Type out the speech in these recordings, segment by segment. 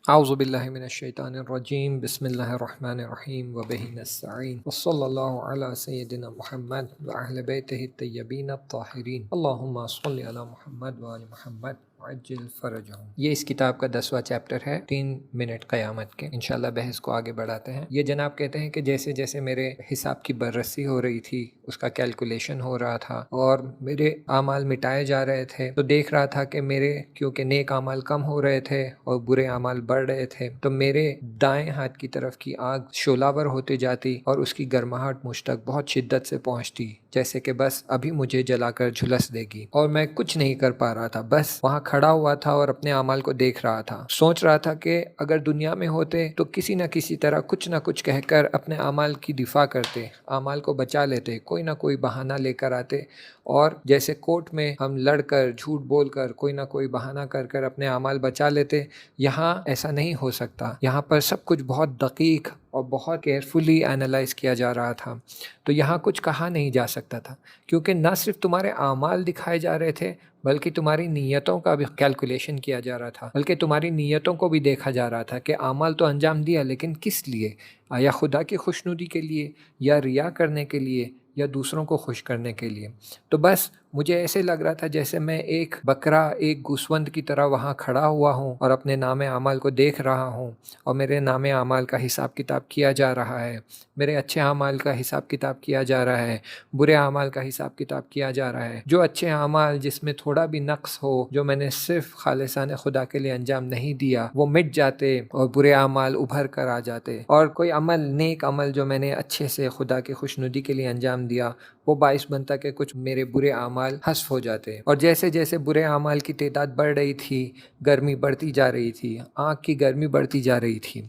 اعوذ باللہ من الشیطان الرجیم بسم اللہ الرحمن الرحیم وبہ نستعین وصلی اللہ علی سیدنا محمد واہل بیتہ الطیبین الطاہرین اللہم صل علی محمد وآل محمد وعجل فرجہم۔ یہ اس کتاب کا 10واں چیپٹر ہے، 3 منٹ قیامت کے۔ انشاءاللہ بحث کو آگے بڑھاتے ہیں۔ یہ جناب کہتے ہیں کہ جیسے جیسے میرے حساب کی بررسی ہو رہی تھی، اس کا کیلکولیشن ہو رہا تھا اور میرے اعمال مٹائے جا رہے تھے، تو دیکھ رہا تھا کہ میرے کیونکہ نیک اعمال کم ہو رہے تھے اور برے اعمال بڑھ رہے تھے، تو میرے دائیں ہاتھ کی طرف کی آگ شعلہ ور ہوتی جاتی اور اس کی گرماہٹ مجھ تک بہت شدت سے پہنچتی، جیسے کہ بس ابھی مجھے جلا کر جھلس دے گی، اور میں کچھ نہیں کر پا رہا تھا، بس وہاں کھڑا ہوا تھا اور اپنے اعمال کو دیکھ رہا تھا۔ سوچ رہا تھا کہ اگر دنیا میں ہوتے تو کسی نہ کسی طرح کچھ نہ کچھ کہہ کر اپنے اعمال کی دفاع کرتے، اعمال کو بچا لیتے، کوئی نہ کوئی بہانہ لے کر آتے، اور جیسے کورٹ میں ہم لڑ کر جھوٹ بول کر کوئی نہ کوئی بہانہ کر کر اپنے اعمال بچا لیتے، یہاں ایسا نہیں ہو سکتا۔ یہاں پر سب کچھ بہت دقیق اور بہت کیئرفلی اینالائز کیا جا رہا تھا، تو یہاں کچھ کہا نہیں جا سکتا تھا، کیونکہ نہ صرف تمہارے اعمال دکھائے جا رہے تھے بلکہ تمہاری نیتوں کا بھی کیلکولیشن کیا جا رہا تھا، بلکہ تمہاری نیتوں کو بھی دیکھا جا رہا تھا کہ اعمال تو انجام دیا، لیکن کس لیے؟ یا خدا کی خوشنودی کے لیے، یا ریا کرنے کے لیے، یا دوسروں کو خوش کرنے کے لیے؟ تو بس مجھے ایسے لگ رہا تھا جیسے میں ایک بکرا، ایک گوسفند کی طرح وہاں کھڑا ہوا ہوں اور اپنے نام اعمال کو دیکھ رہا ہوں، اور میرے نام اعمال کا حساب کتاب کیا جا رہا ہے، میرے اچھے اعمال کا حساب کتاب کیا جا رہا ہے، برے اعمال کا حساب کتاب کیا جا رہا ہے۔ جو اچھے اعمال جس میں تھوڑا بھی نقص ہو، جو میں نے صرف خالصانہ خدا کے لیے انجام نہیں دیا، وہ مٹ جاتے اور برے اعمال ابھر کر آ جاتے، اور کوئی عمل، نیک عمل جو میں نے اچھے سے خدا کی خوشنودی کے لیے انجام دیا، وہ باعث بنتا کہ کچھ میرے برے اعمال حذف ہو جاتے۔ اور جیسے جیسے برے اعمال کی تعداد بڑھ رہی تھی، گرمی بڑھتی جا رہی تھی، آنکھ کی گرمی بڑھتی جا رہی تھی،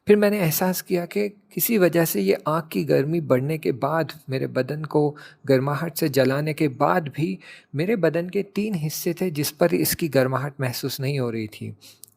پھر میں نے احساس کیا کہ کسی وجہ سے یہ آنکھ کی گرمی بڑھنے کے بعد، میرے بدن کو گرماہٹ سے جلانے کے بعد بھی، میرے بدن کے 3 حصے تھے جس پر اس کی گرماہٹ محسوس نہیں ہو رہی تھی: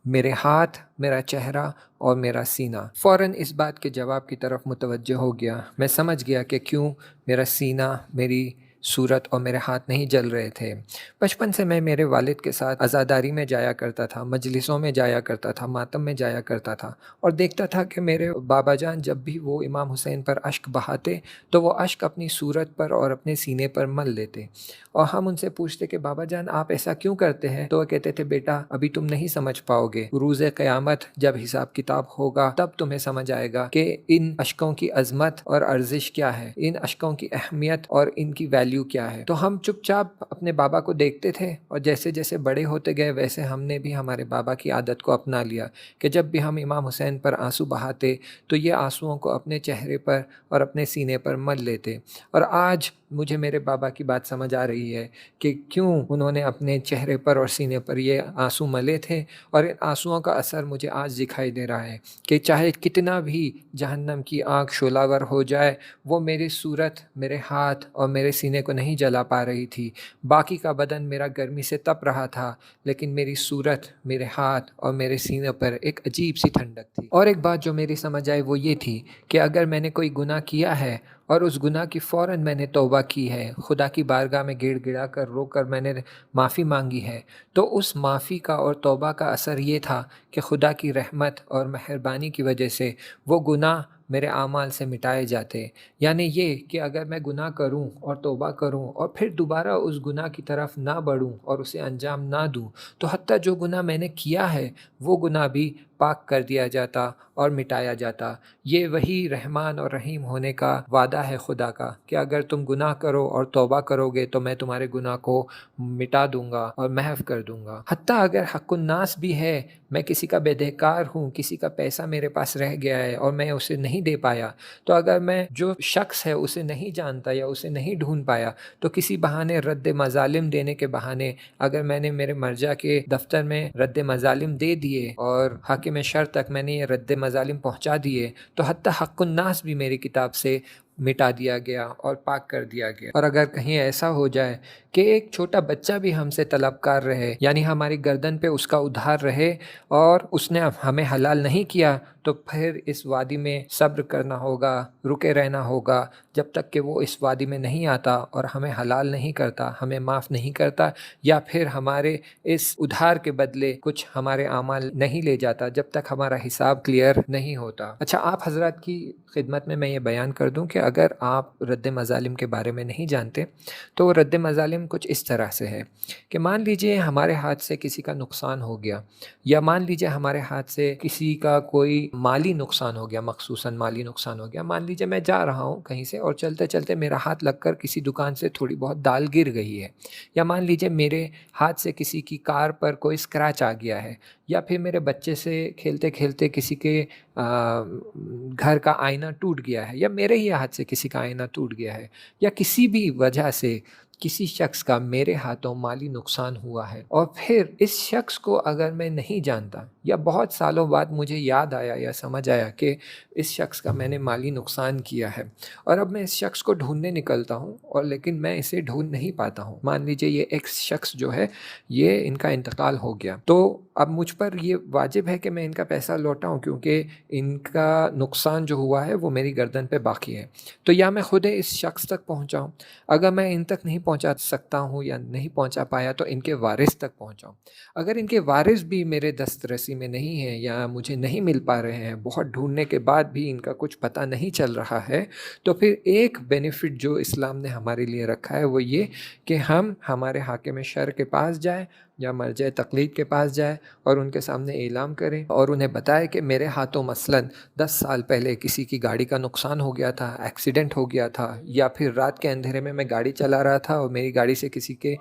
میرے ہاتھ، میرا چہرہ اور میرا سینہ۔ فوراً اس بات کے جواب کی طرف متوجہ ہو گیا، میں سمجھ گیا کہ کیوں میرا سینہ، میری صورت اور میرے ہاتھ نہیں جل رہے تھے۔ بچپن سے میں میرے والد کے ساتھ عزاداری میں جایا کرتا تھا، مجلسوں میں جایا کرتا تھا، ماتم میں جایا کرتا تھا، اور دیکھتا تھا کہ میرے بابا جان جب بھی وہ امام حسین پر اشک بہاتے تو وہ اشک اپنی صورت پر اور اپنے سینے پر مل لیتے، اور ہم ان سے پوچھتے کہ بابا جان آپ ایسا کیوں کرتے ہیں؟ تو وہ کہتے تھے بیٹا ابھی تم نہیں سمجھ پاؤ گے، روز قیامت جب حساب کتاب ہوگا تب تمہیں سمجھ آئے گا کہ ان اشکوں کی عظمت اور ارزش کیا ہے، ان اشکوں کی اہمیت اور ان کی ویلیو کیا ہے۔ تو ہم چپ چاپ اپنے بابا کو دیکھتے تھے، اور جیسے جیسے بڑے ہوتے گئے ویسے ہم نے بھی ہمارے بابا کی عادت کو اپنا لیا کہ جب بھی ہم امام حسین پر آنسو بہاتے تو یہ آنسوؤں کو اپنے چہرے پر اور اپنے سینے پر مل لیتے۔ اور آج مجھے میرے بابا کی بات سمجھ آ رہی ہے کہ کیوں انہوں نے اپنے چہرے پر اور سینے پر یہ آنسو ملے تھے، اور ان آنسوؤں کا اثر مجھے آج دکھائی دے رہا ہے کہ چاہے کتنا بھی جہنم کی آگ شعلہ ور ہو جائے، وہ میری صورت، میرے ہاتھ اور میرے سینے کو نہیں جلا پا رہی تھی۔ باقی کا بدن میرا گرمی سے تپ رہا تھا، لیکن میری صورت، میرے ہاتھ اور میرے سینے پر ایک عجیب سی ٹھنڈک تھی۔ اور ایک بات جو میری سمجھ آئی وہ یہ تھی کہ اگر میں نے کوئی گناہ کیا ہے اور اس گناہ کی فوراً میں نے توبہ کی ہے، خدا کی بارگاہ میں گڑ گڑا کر رو کر میں نے معافی مانگی ہے، تو اس معافی کا اور توبہ کا اثر یہ تھا کہ خدا کی رحمت اور مہربانی کی وجہ سے وہ گناہ میرے اعمال سے مٹائے جاتے۔ یعنی یہ کہ اگر میں گناہ کروں اور توبہ کروں اور پھر دوبارہ اس گناہ کی طرف نہ بڑھوں اور اسے انجام نہ دوں، تو حتیٰ جو گناہ میں نے کیا ہے وہ گناہ بھی پاک کر دیا جاتا اور مٹایا جاتا۔ یہ وہی رحمان اور رحیم ہونے کا وعدہ ہے خدا کا کہ اگر تم گناہ کرو اور توبہ کرو گے تو میں تمہارے گناہ کو مٹا دوں گا اور محو کر دوں گا۔ حتیٰ اگر حق الناس بھی ہے، میں کسی کا بے دہکار ہوں، کسی کا پیسہ میرے پاس رہ گیا ہے اور میں اسے نہیں دے پایا، تو اگر میں جو شخص ہے اسے نہیں جانتا یا اسے نہیں ڈھونڈ پایا، تو کسی بہانے رد مظالم دینے کے بہانے اگر میں نے میرے مرجع کے دفتر میں رد مظالم دے دیے اور حاکم شرع تک میں نے یہ رد مظالم پہنچا دیے، تو حتیٰ حق الناس بھی میری کتاب سے مٹا دیا گیا اور پاک کر دیا گیا۔ اور اگر کہیں ایسا ہو جائے کہ ایک چھوٹا بچہ بھی ہم سے طلبکار رہے، یعنی ہماری گردن پہ اس کا ادھار رہے اور اس نے ہمیں حلال نہیں کیا، تو پھر اس وادی میں صبر کرنا ہوگا، رکے رہنا ہوگا جب تک کہ وہ اس وادی میں نہیں آتا اور ہمیں حلال نہیں کرتا، ہمیں معاف نہیں کرتا، یا پھر ہمارے اس ادھار کے بدلے کچھ ہمارے اعمال نہیں لے جاتا، جب تک ہمارا حساب کلیئر نہیں ہوتا۔ اچھا، آپ حضرات کی خدمت میں یہ بیان کر دوں کہ اگر آپ رد مظالم کے بارے میں نہیں جانتے تو رد مظالم کچھ اس طرح سے ہے کہ مان لیجئے ہمارے ہاتھ سے کسی کا نقصان ہو گیا، یا مان لیجئے ہمارے ہاتھ سے کسی کا کوئی مالی نقصان ہو گیا، مخصوصاً مالی نقصان ہو گیا۔ مان لیجئے میں جا رہا ہوں کہیں سے اور چلتے چلتے میرا ہاتھ لگ کر کسی دکان سے تھوڑی بہت دال گر گئی ہے، یا مان لیجئے میرے ہاتھ سے کسی کی کار پر کوئی اسکریچ آ گیا ہے، یا پھر میرے بچے سے کھیلتے کھیلتے کسی کے گھر کا آئینہ ٹوٹ گیا ہے، یا میرے ہی ہاتھ سے کسی کا آئینہ ٹوٹ گیا ہے، یا کسی بھی وجہ سے کسی شخص کا میرے ہاتھوں مالی نقصان ہوا ہے، اور پھر اس شخص کو اگر میں نہیں جانتا یا بہت سالوں بعد مجھے یاد آیا یا سمجھ آیا کہ اس شخص کا میں نے مالی نقصان کیا ہے، اور اب میں اس شخص کو ڈھونڈنے نکلتا ہوں اور لیکن میں اسے ڈھونڈ نہیں پاتا ہوں۔ مان لیجئے یہ ایک شخص جو ہے یہ ان کا انتقال ہو گیا، تو اب مجھ پر یہ واجب ہے کہ میں ان کا پیسہ لوٹاؤں، کیونکہ ان کا نقصان جو ہوا ہے وہ میری گردن پہ باقی ہے۔ تو یا میں خود اس شخص تک پہنچاؤں، اگر میں ان تک نہیں پہنچا سکتا ہوں یا نہیں پہنچا پایا تو ان کے وارث تک پہنچاؤں۔ اگر ان کے وارث بھی میرے دسترسی میں نہیں ہیں یا مجھے نہیں مل پا رہے ہیں، بہت ڈھونڈنے کے بعد بھی ان کا کچھ پتہ نہیں چل رہا ہے، تو پھر ایک بینیفٹ جو اسلام نے ہمارے لیے رکھا ہے وہ یہ کہ ہم ہمارے حاکم شرع کے پاس جائیں یا مرجع تقلید کے پاس جائے اور ان کے سامنے اعلام کریں اور انہیں بتائے کہ میرے ہاتھوں مثلاً 10 سال پہلے کسی کی گاڑی کا نقصان ہو گیا تھا، ایکسیڈنٹ ہو گیا تھا، یا پھر رات کے اندھیرے میں گاڑی چلا رہا تھا اور میری گاڑی سے کسی کے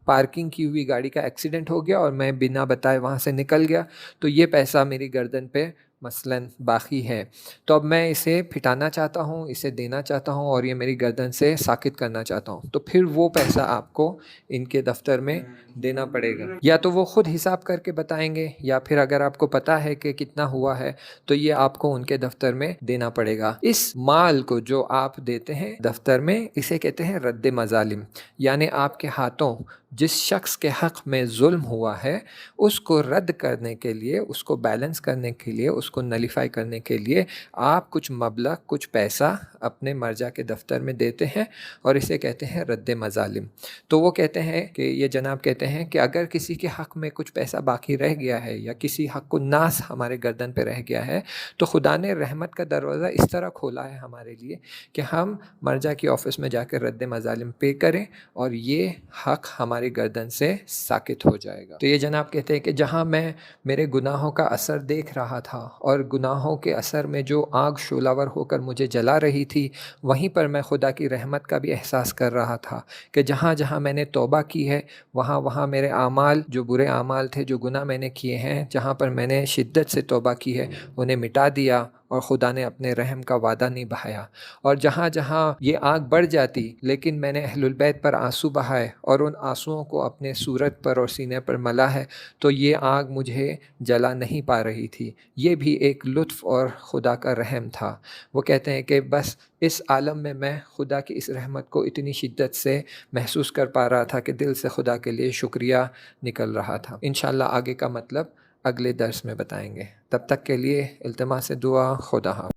پارکنگ کی ہوئی گاڑی کا ایکسیڈنٹ ہو گیا اور میں بنا بتائے وہاں سے نکل گیا، تو یہ پیسہ میری گردن پہ مثلاً باقی ہے، تو اب میں اسے پھٹانا چاہتا ہوں، اسے دینا چاہتا ہوں اور یہ میری گردن سے ساقط کرنا چاہتا ہوں، تو پھر وہ پیسہ آپ کو ان کے دفتر میں دینا پڑے گا۔ یا تو وہ خود حساب کر کے بتائیں گے، یا پھر اگر آپ کو پتہ ہے کہ کتنا ہوا ہے تو یہ آپ کو ان کے دفتر میں دینا پڑے گا۔ اس مال کو جو آپ دیتے ہیں دفتر میں، اسے کہتے ہیں رد مظالم، یعنی آپ کے ہاتھوں جس شخص کے حق میں ظلم ہوا ہے اس کو رد کرنے کے لیے، اس کو بیلنس کرنے کے لیے، اس کو نلیفائی کرنے کے لیے آپ کچھ مبلغ، کچھ پیسہ اپنے مرجع کے دفتر میں دیتے ہیں، اور اسے کہتے ہیں رد مظالم۔ تو وہ کہتے ہیں کہ یہ جناب کہتے ہیں کہ اگر کسی کے حق میں کچھ پیسہ باقی رہ گیا ہے یا کسی حق الناس ہمارے گردن پہ رہ گیا ہے تو خدا نے رحمت کا دروازہ اس طرح کھولا ہے ہمارے لیے کہ ہم مرجع کی آفس میں جا کے رد مظالم پے کریں اور یہ حق ہماری گردن سے ساقط ہو جائے گا۔ تو یہ جناب کہتے ہیں کہ جہاں میں میرے گناہوں کا اثر دیکھ رہا تھا اور گناہوں کے اثر میں جو آگ شعلہ ور ہو کر مجھے جلا رہی تھی، وہیں پر میں خدا کی رحمت کا بھی احساس کر رہا تھا کہ جہاں جہاں میں نے توبہ کی ہے وہاں وہاں میرے اعمال، جو برے اعمال تھے، جو گناہ میں نے کیے ہیں، جہاں پر میں نے شدت سے توبہ کی ہے انہیں مٹا دیا اور خدا نے اپنے رحم کا وعدہ نبھایا، اور جہاں جہاں یہ آگ بڑھ جاتی لیکن میں نے اہل البیت پر آنسو بہائے اور ان آنسوؤں کو اپنے صورت پر اور سینے پر ملا ہے تو یہ آگ مجھے جلا نہیں پا رہی تھی۔ یہ بھی ایک لطف اور خدا کا رحم تھا۔ وہ کہتے ہیں کہ بس اس عالم میں خدا کی اس رحمت کو اتنی شدت سے محسوس کر پا رہا تھا کہ دل سے خدا کے لیے شکریہ نکل رہا تھا۔ انشاءاللہ آگے کا مطلب اگلے درس میں بتائیں گے، تب تک کے لیے التماس دعا، خدا حافظ۔